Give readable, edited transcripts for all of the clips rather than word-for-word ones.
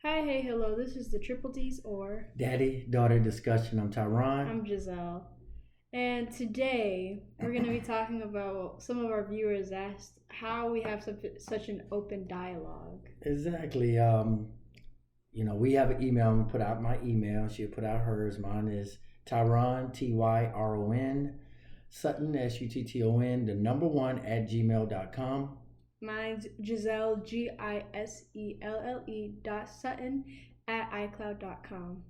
Hi, hey, hello. This is the Triple D's or Daddy daughter discussion. I'm Tyron. I'm Giselle. And today we're going to be talking about some of our viewers asked how we have such an open dialogue. Exactly. We have an email. I'm gonna put out my email. She'll put out hers. Mine is Tyron Tyron Sutton Sutton, the number one at gmail.com. Mine's Giselle Giselle.Sutton at iCloud.com.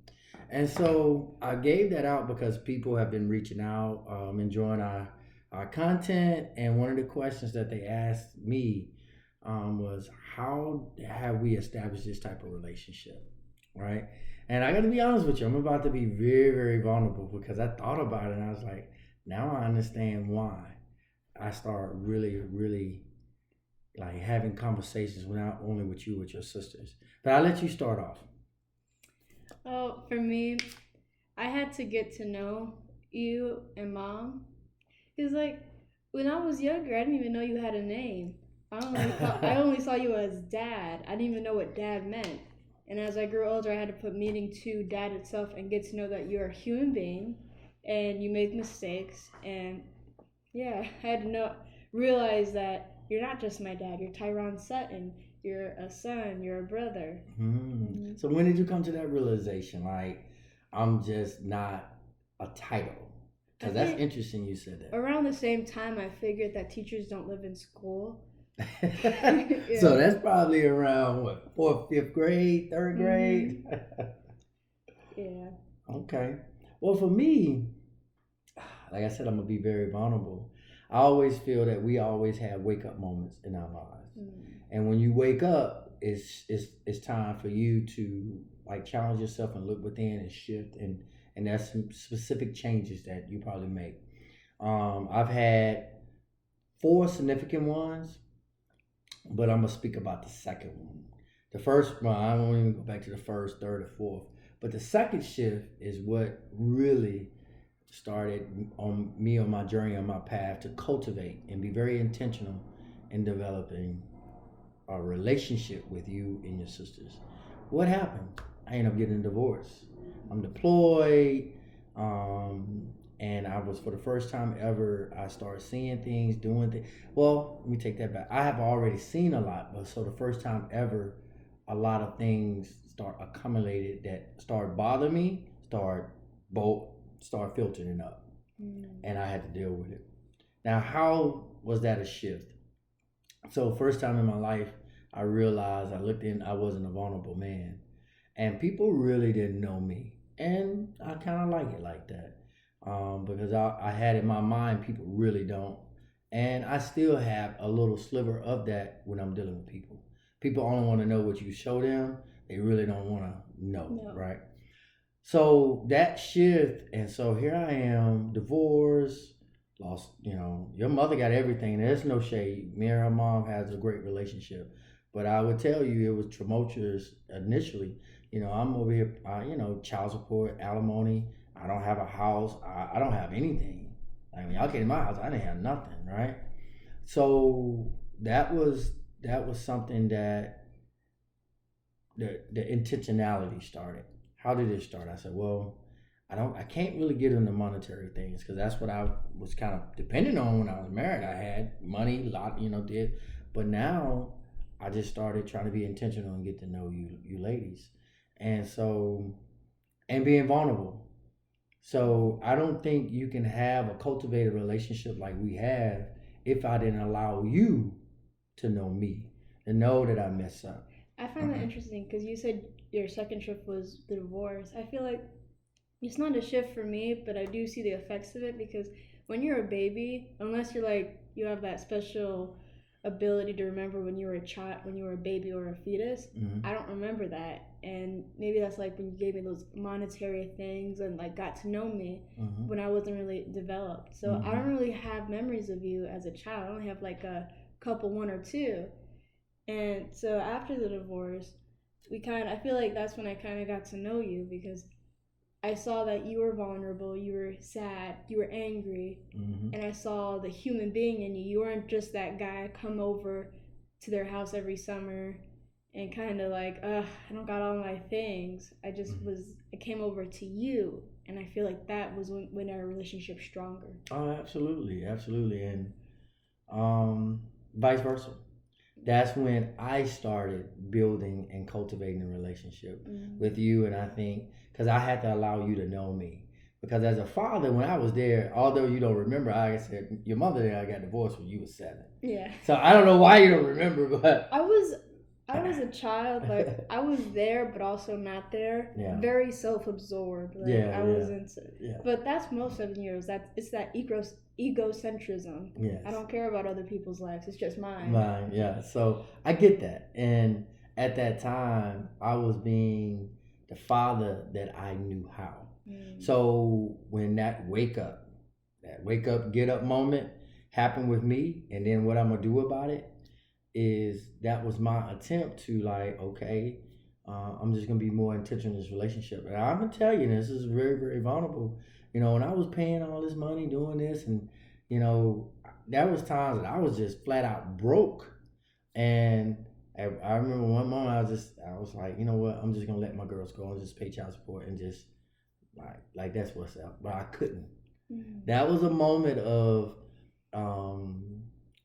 And so I gave that out because people have been reaching out, enjoying our content. And one of the questions that they asked me was, how have we established this type of relationship? Right. And I got to be honest with you, I'm about to be very, very vulnerable because I thought about it and I was like, now I understand why I start really, really like having conversations not only with you, with your sisters. But I'll let you start off. Oh, for me, I had to get to know you and mom. Because, like, when I was younger, I didn't even know you had a name. I only saw you as dad. I didn't even know what dad meant. And as I grew older, I had to put meaning to dad itself and get to know that you're a human being and you make mistakes. And yeah, I had to realize that you're not just my dad. You're Tyron Sutton. You're a son. You're a brother. Hmm. Mm-hmm. So when did you come to that realization? Like, I'm just not a title. I Because that's think interesting you said around the same time, I figured that teachers don't live in school. that. So Yeah. that's probably around what, fourth, fifth grade, third Mm-hmm. grade? Yeah. Okay. Well, for me, like I said, I'm going to be very vulnerable. I always feel that we always have wake up moments in our lives. Mm. And when you wake up, it's time for you to like challenge yourself and look within and shift and there's some specific changes that you probably make. I've had four significant ones, but I'm gonna speak about the second one. The first one, I won't even go back to the first, third, or fourth. But the second shift is what really started on me on my journey on my path to cultivate and be very intentional in developing a relationship with you and your sisters. What happened? I ended up getting a divorce. I'm deployed, um, and I was for the first time ever. I started seeing things, doing things. Well, let me take that back. I have already seen a lot, but so the first time ever, a lot of things start accumulated that start bothering me, both start filtering up, Mm. and I had to deal with it. Now, how was that a shift? So first time in my life, I realized I looked in. I wasn't a vulnerable man, and people really didn't know me, and I kind of like it like that because I had in my mind people really don't, and I still have a little sliver of that when I'm dealing with people. People only want to know what you show them. They really don't want to know, No. right? So that shift, and so here I am, divorced, lost. Your mother got everything. There's no shade. Me and her mom has a great relationship, but I would tell you it was tumultuous initially. I'm over here. Child support, alimony. I don't have a house. I don't have anything. I mean, y'all came to my house. I didn't have nothing, right? So that was something that the intentionality started. How did it start? I said, well, I can't really get into monetary things because that's what I was kind of dependent on when I was married. I had money, a lot, did, but now I just started trying to be intentional and get to know you ladies, and so and being vulnerable. So I don't think you can have a cultivated relationship like we have if I didn't allow you to know me and know that I mess up. I find that interesting because you said your second shift was the divorce. I feel like it's not a shift for me, but I do see the effects of it because when you're a baby, unless you're like you have that special ability to remember when you were a child, when you were a baby or a fetus, Mhm. I don't remember that. And maybe that's like when you gave me those monetary things and like got to know me Mhm. when I wasn't really developed. So I don't Mhm. really have memories of you as a child. I only have like a couple, one or two. And so after the divorce, I feel like that's when I kind of got to know you because I saw that you were vulnerable, you were sad, you were angry, Mhm. and I saw the human being in you. You weren't just that guy come over to their house every summer and kind of like, I don't got all my things. I came over to you, and I feel like that was when our relationship stronger. Oh, absolutely, absolutely, and vice versa. That's when I started building and cultivating a relationship with you. And I think because I had to allow you to know me. Because as a father, when I was there, although you don't remember, like I said, your mother and I got divorced when you were 7. Yeah. So I don't know why you don't remember, but I was a child, like I was there but also not there. Yeah. Very self-absorbed. Like Yeah, I yeah. wasn't. Yeah. But that's most 7 years. It's that egocentrism. Yes. I don't care about other people's lives. It's just mine. Mine, yeah. So I get that. And at that time, I was being the father that I knew how. So when that wake up, get up moment happened with me, and then what I'm gonna do about it is that was my attempt to like, okay, I'm just gonna be more intentional in this relationship. And I'm gonna tell you, this is very, very vulnerable. When I was paying all this money doing this, and there was times that I was just flat out broke. And I remember one moment I was like, you know what, I'm just gonna let my girls go and just pay child support and just like that's what's up. But I couldn't. That was a moment of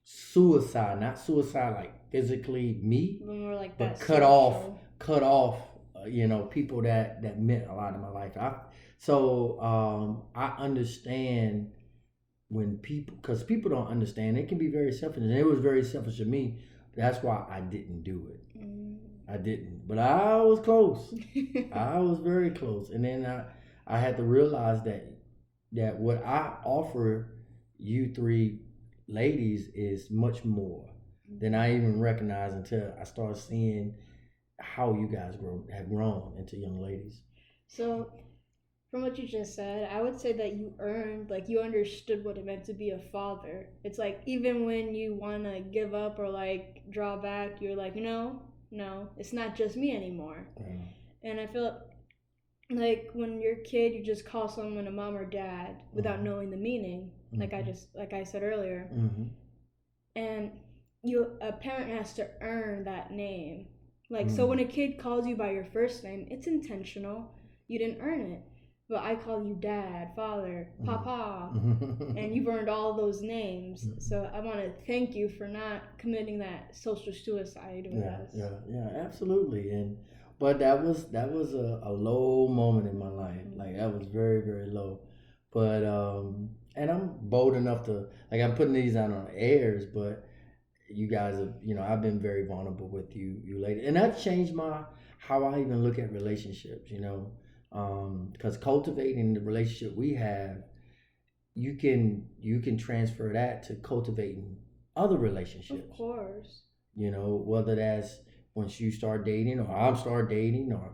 suicide, not suicide like physically me, More like but that cut social. off people that meant a lot in my life. I understand when because people don't understand, it can be very selfish, and it was very selfish of me. That's why I didn't do it. I didn't, but I was close. I was very close, and then I had to realize that what I offer you 3 ladies is much more than I even recognized until I started seeing how you guys have grown into young ladies. So, from what you just said, I would say that you understood what it meant to be a father. It's like even when you want to give up or like draw back, you're like, no, it's not just me anymore. And I feel like when you're a kid, you just call someone a mom or dad without knowing the meaning, like I said earlier. And a parent has to earn that name. Like so when a kid calls you by your first name, it's intentional. You didn't earn it. But I call you dad, father, papa, and you've earned all those names. So I want to thank you for not committing that social suicide with us. Yeah, absolutely. But that was a low moment in my life. Like that was very, very low. But and I'm bold enough to like I'm putting these out on airs, but you guys have I've been very vulnerable with you ladies, and that's changed how I even look at relationships. Because cultivating the relationship we have, you can transfer that to cultivating other relationships. Of course. Whether that's once you start dating or I'm start dating or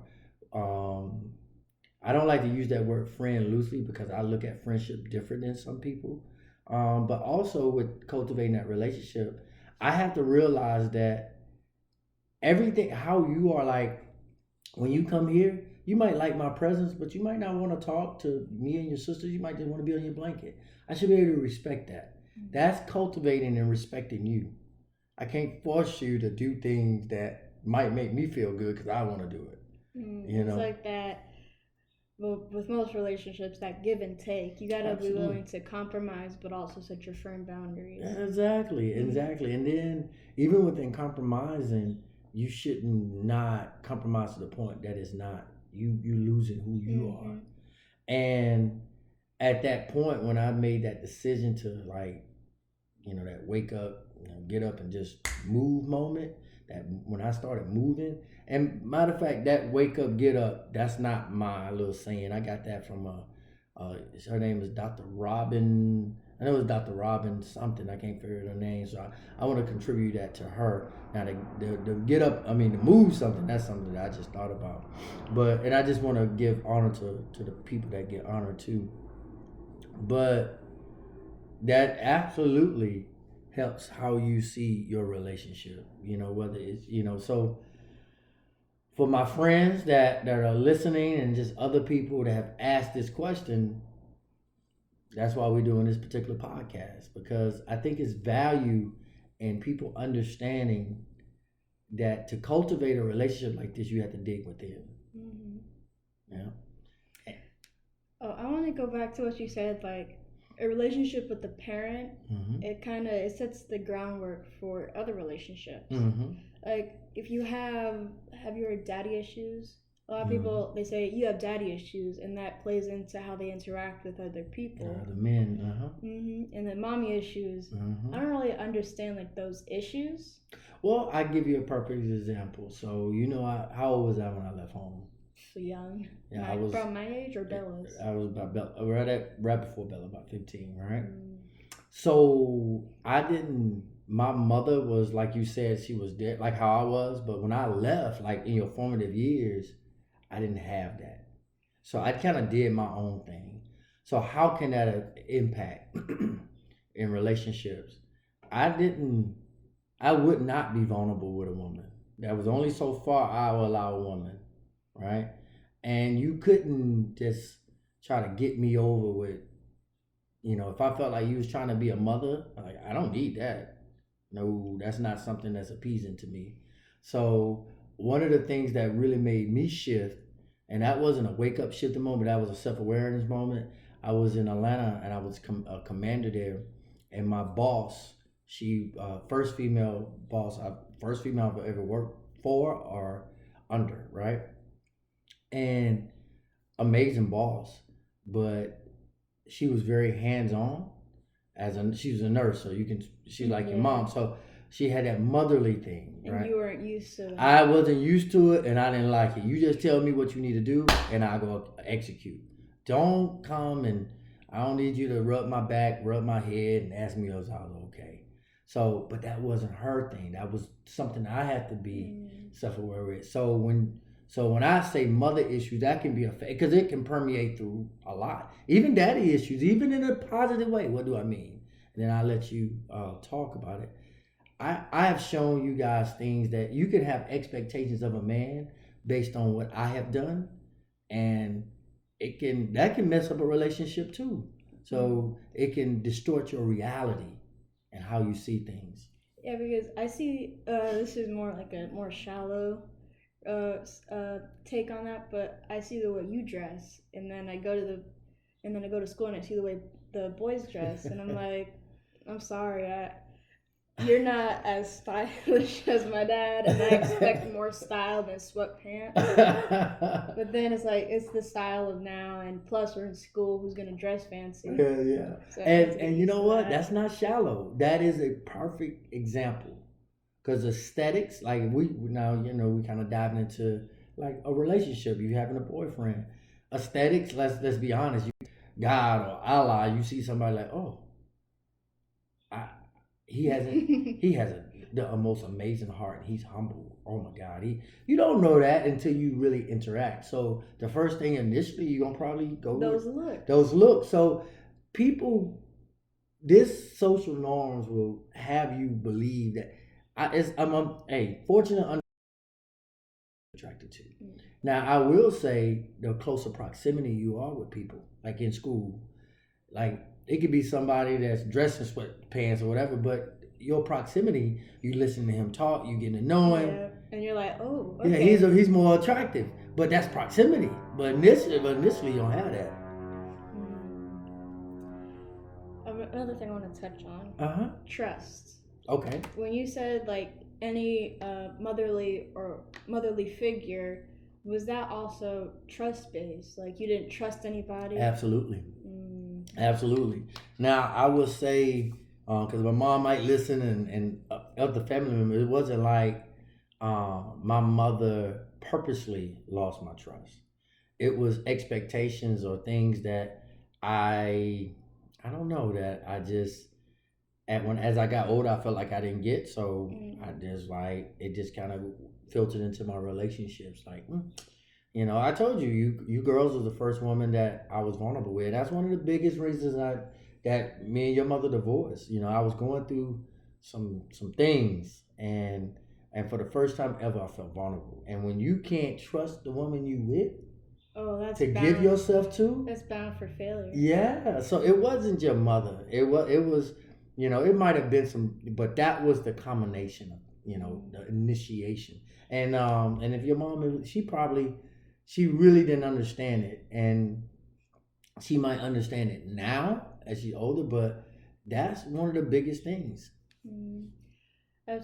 I don't like to use that word friend loosely because I look at friendship different than some people. But also with cultivating that relationship, I have to realize that everything how you are like when you come here, you might like my presence, but you might not want to talk to me and your sisters. You might just want to be on your blanket. I should be able to respect that. That's cultivating and respecting you. I can't force you to do things that might make me feel good because I want to do it. It's like that. Well, with most relationships, that give and take. You gotta be willing to compromise, but also set your firm boundaries. Yeah, exactly. And then even within compromising, you shouldn't not compromise to the point that it's not you losing who you are. And at that point when I made that decision to like that wake up, get up and just move moment, that when I started moving, and matter of fact, that wake up, get up, that's not my little saying. I got that from her name is Dr. Robin. I know it's Dr. Robin something. I can't figure her name, so I want to contribute that to her. Now to get up, to move something. That's something that I just thought about. And I just want to give honor to the people that get honor too. But that absolutely helps how you see your relationship. Whether it's so for my friends that are listening and just other people that have asked this question, that's why we're doing this particular podcast, because I think it's value in people understanding that to cultivate a relationship like this, you have to dig within. Mm-hmm. Yeah. Oh, I want to go back to what you said, like a relationship with the parent. Mm-hmm. It sets the groundwork for other relationships. Mm-hmm. Like if you have your daddy issues. A lot of Mm-hmm. people they say you have daddy issues, and that plays into how they interact with other people. The men. And then mommy issues. Mm-hmm. I don't really understand like those issues. Well, I give you a perfect example. So you know, how old was I when I left home? So young. Yeah, I was from my age or Bella's. I was about Bella, right before Bella, about 15, right? So I didn't. My mother was like you said, she was there, like how I was. But when I left, like in your formative years, I didn't have that. So I kind of did my own thing. So how can that impact in relationships? I didn't. I would not be vulnerable with a woman. That was only so far I will allow a woman, right? And you couldn't just try to get me over with, if I felt like you was trying to be a mother, like I don't need that. No, that's not something that's appeasing to me. So one of the things that really made me shift, and that wasn't a wake up shifting moment, that was a self awareness moment. I was in Atlanta and I was a commander there, and my boss, she first female I've ever worked for or under, right? And amazing boss, but she was very hands on. She was a nurse, so she's like your mom, so she had that motherly thing, right? And you weren't used to it. I wasn't used to it, and I didn't like it. You just tell me what you need to do, and I go execute. Don't come and I don't need you to rub my back, rub my head, and ask me if I was okay. So, but that wasn't her thing. That was something I had to be self-aware with. So when I say mother issues, that can be because it can permeate through a lot. Even daddy issues, even in a positive way. What do I mean? And then I let you talk about it. I have shown you guys things that you can have expectations of a man based on what I have done, and that can mess up a relationship too. So it can distort your reality and how you see things. Yeah, because I see this is more like a more shallow take on that, but I see the way you dress, and then I go to school and I see the way the boys dress, and I'm like, I'm sorry, you're not as stylish as my dad, and I expect more style than sweatpants. But then it's the style of now, and plus we're in school. Who's gonna dress fancy? Yeah. So and you know what? That's not shallow. That is a perfect example. Because aesthetics, like we now, we kind of diving into like a relationship. You having a boyfriend. Aesthetics. Let's be honest. God or Allah, you see somebody like, oh, he has a most amazing heart. He's humble. Oh my God, you don't know that until you really interact. So the first thing initially, you're gonna probably go those looks. So this social norms will have you believe that I'm fortunate attracted to. Now I will say the closer proximity you are with people, like in school, like it could be somebody that's dressed in sweatpants or whatever, but your proximity, you listen to him talk, you getting to know him, and you're like, oh, okay. Yeah, he's more attractive, but that's proximity. But initially you don't have that. Another thing I want to touch on. Trust. Okay. When you said like any motherly figure, was that also trust based? Like you didn't trust anybody? Absolutely. Absolutely. Now I will say, because my mom might listen and other family members, it wasn't like my mother purposely lost my trust. It was expectations or things that I don't know, that I just as I got older, I felt like I didn't get. So I just it just kind of filtered into my relationships. Like, I told you girls was the first woman that I was vulnerable with. That's one of the biggest reasons that me and your mother divorced. I was going through some things, and for the first time ever, I felt vulnerable. And when you can't trust the woman you with, that's to give yourself to, that's bound for failure. Yeah. So it wasn't your mother. It was, it might have been some, but that was the combination the initiation. And if your mom, she really didn't understand it, and she might understand it now as she's older, but that's one of the biggest things. Mm.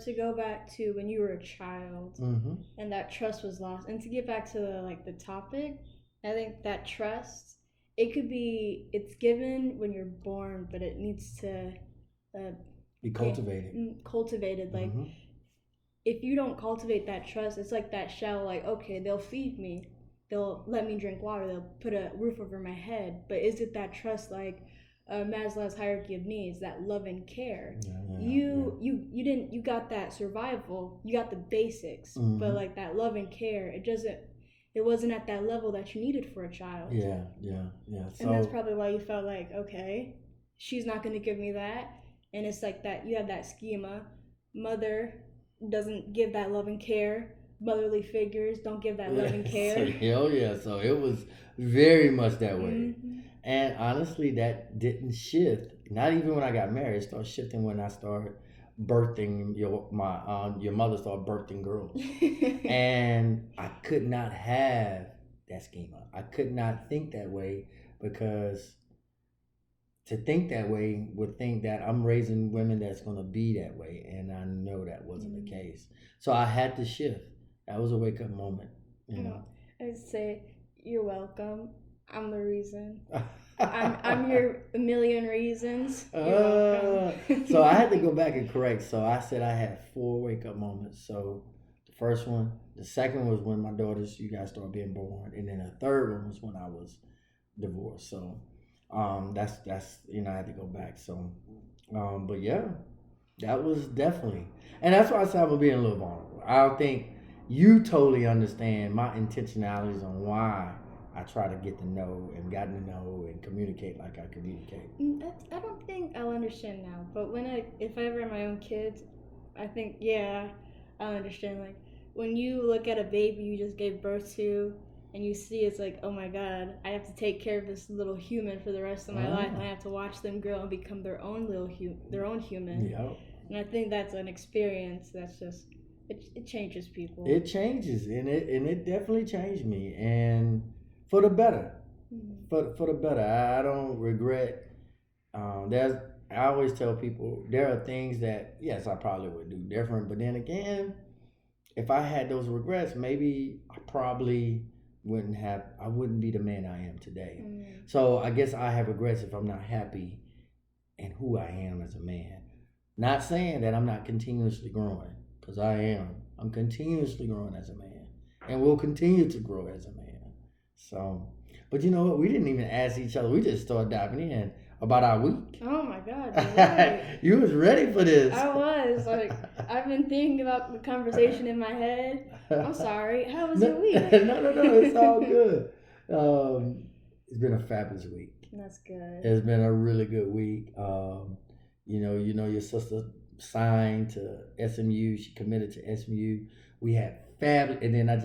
To go back to when you were a child Mm-hmm. and that trust was lost, and to get back to the topic, I think that trust, it's given when you're born, but it needs to uh, Be get cultivated. cultivated. Like Mm-hmm. if you don't cultivate that trust, it's like that shell. Like okay, they'll feed me, they'll let me drink water, they'll put a roof over my head, but is it that trust like Maslow's hierarchy of needs, that love and care? You got that survival, you got the basics, but like that love and care, it wasn't at that level that you needed for a child. Yeah. So, and that's probably why you felt like, okay, she's not going to give me that. And it's like that you have that schema. Mother doesn't give that love and care. Motherly figures don't give that love and care. Hell yeah. So it was very much that way. Mm-hmm. And honestly, that didn't shift. Not even when I got married. It started shifting when I started birthing your mother started birthing girls. And I could not have that schema. I could not think that way, because to think that way would think that I'm raising women that's going to be that way, and I know that wasn't the case. So I had to shift. That was a wake up moment. I'd say you're welcome. I'm the reason. I'm your a million reasons. You're welcome. So I had to go back and correct. So I said I had 4 wake up moments. So the first one, the second was when you guys started being born, and then the third one was when I was divorced. So that's I had to go back. So but yeah, that was definitely, and that's why I said I'm being a little vulnerable. I don't think you totally understand my intentionalities on why I try to get to know and gotten to know and communicate like I communicate. I don't think I'll understand now, but if I ever have my own kids, I think I'll understand. Like when you look at a baby you just gave birth to, and you see it's like, oh my god, I have to take care of this little human for the rest of my life, and I have to watch them grow and become their own human. Yep. And I think that's an experience that's just it changes people. It changes, and it definitely changed me, and for the better. For the better. I don't regret. I always tell people there are things that yes I probably would do different, but then again, if I had those regrets, maybe I wouldn't be the man I am today. So I guess I have regrets if I'm not happy in who I am as a man. Not saying that I'm not continuously growing, because I am. I'm continuously growing as a man, and will continue to grow as a man. So, but you know what? We didn't even ask each other. We just started diving in about our week. Oh my god, you're right. You was ready for this. I was. Like, I've been thinking about the conversation in my head. I'm sorry. How was your week? No. It's all good. It's been a fabulous week. That's good. It's been a really good week. Your sister signed to SMU. She committed to SMU. We had fabulous, and then I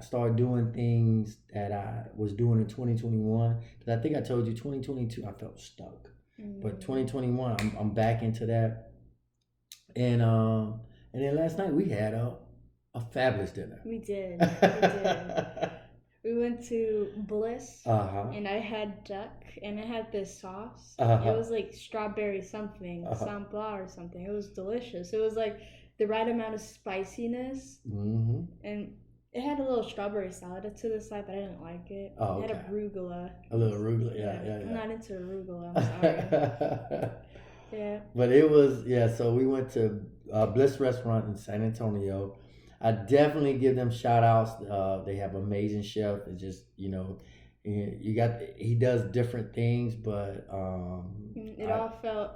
started doing things that I was doing in 2021, because I think I told you 2022 I felt stuck, but 2021 I'm back into that, and then last night we had a fabulous dinner. We did. We went to Bliss, and I had duck, and it had this sauce. It was like strawberry something, Saint Blanc or something. It was delicious. It was like the right amount of spiciness, and it had a little strawberry salad to the side, but I didn't like it. Oh, it had arugula. A little arugula, yeah. I'm not into arugula, I'm sorry. Yeah. But it was, so we went to Bliss Restaurant in San Antonio. I definitely give them shout outs. They have amazing chef. It's just, he does different things, but it all felt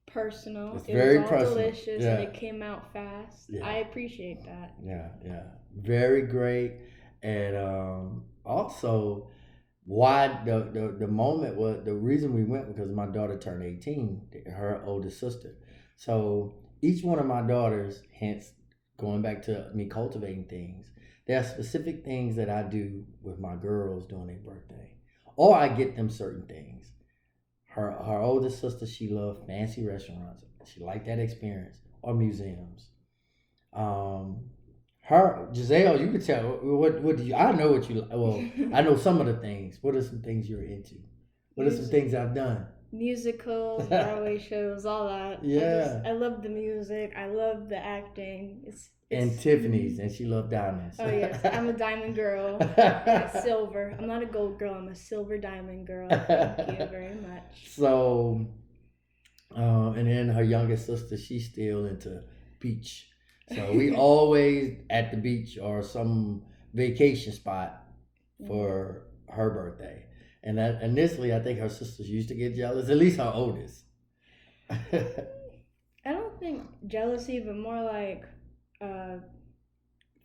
personal. It's very was all personal. Delicious, and it came out fast. Yeah. I appreciate that. Yeah. Very great. And also, why the moment was, the reason we went, because my daughter turned 18, her oldest sister. So each one of my daughters, hence going back to me cultivating things, there are specific things that I do with my girls during their birthday, or I get them certain things. Her oldest sister, she loved fancy restaurants. She liked that experience. or museums. Um, Her Giselle, you can tell what do you? I know what you. Well, I know some of the things. What are some things you're into? What are some things I've done? Musicals, Broadway shows, all that. Yeah. I love the music. I love the acting. And Tiffany's, and she loved diamonds. Oh yes, I'm a diamond girl. And a silver. I'm not a gold girl. I'm a silver diamond girl. Thank you very much. So, and then her youngest sister, she's still into beach. So we always at the beach or some vacation spot for her birthday. And that initially, I think her sisters used to get jealous. At least her oldest. I don't think jealousy, but more like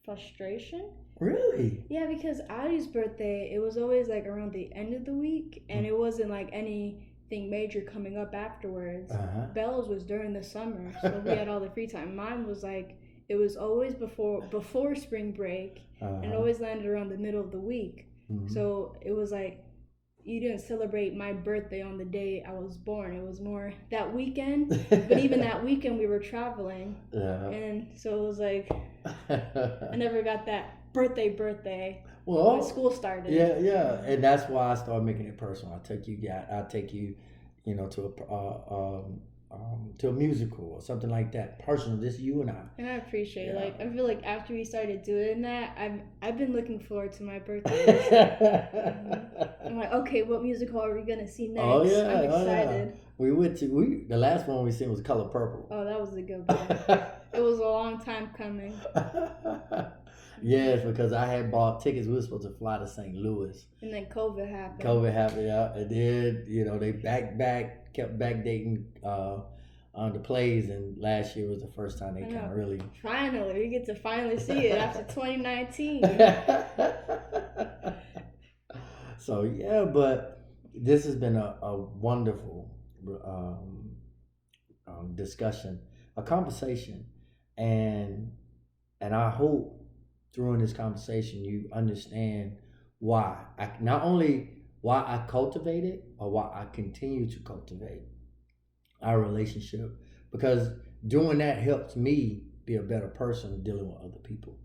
frustration. Really? Yeah, because Addie's birthday, it was always like around the end of the week, and it wasn't like anything major coming up afterwards. Belle's was during the summer, so we had all the free time. Mine was like, it was always before spring break, and it always landed around the middle of the week. So it was like, you didn't celebrate my birthday on the day I was born. It was more that weekend. But even that weekend, we were traveling. And so it was like, I never got that birthday when school started. Yeah. And that's why I started making it personal. I'll take you, to a musical or something like that. Personal, just you and I. And I appreciate it. Like, I feel like after we started doing that, I've been looking forward to my birthday. I'm like, okay, what musical are we gonna see next? I'm excited. We went to the last one we seen was Color Purple. Oh, that was a good one. It was a long time coming. Yes, because I had bought tickets. We were supposed to fly to St. Louis. And then COVID happened. Yeah. And then, they kept backdating on the plays, and last year was the first time they kind of really... Finally, we get to finally see it after 2019. So, yeah, but this has been a wonderful discussion, a conversation, and I hope during this conversation you understand why not only why I cultivated or why I continue to cultivate our relationship, because doing that helps me be a better person dealing with other people.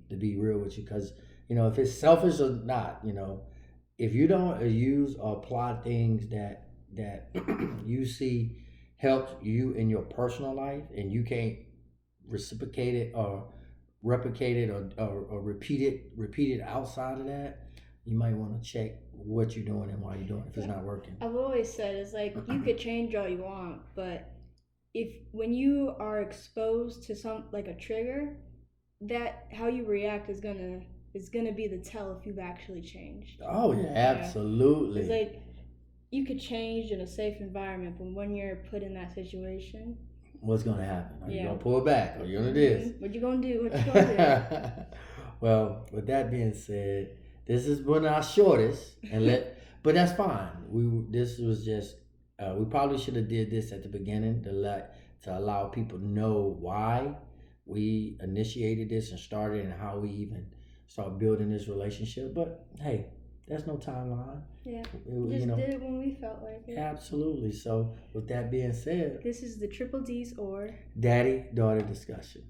To be real with you, because if it's selfish or not, if you don't use or apply things that you see helps you in your personal life, and you can't reciprocate it or replicate it or repeat it outside of that, you might want to check what you're doing and why you're doing it if it's not working. I've always said, it's like, you could change all you want, but when you are exposed to like a trigger, that how you react is gonna be the tell if you've actually changed. Oh yeah, absolutely. It's like, you could change in a safe environment, but when you're put in that situation, what's gonna happen? Are you gonna pull back? Are you gonna do this? What you gonna do? Well, with that being said, this is one of our shortest, but that's fine. This was just we probably should have did this at the beginning to allow people to know why we initiated this and started, and how we even start building this relationship. But hey, there's no timeline. Yeah, we just did it when we felt like it. Absolutely. So with that being said, this is the Triple D's or Daddy-Daughter Discussion.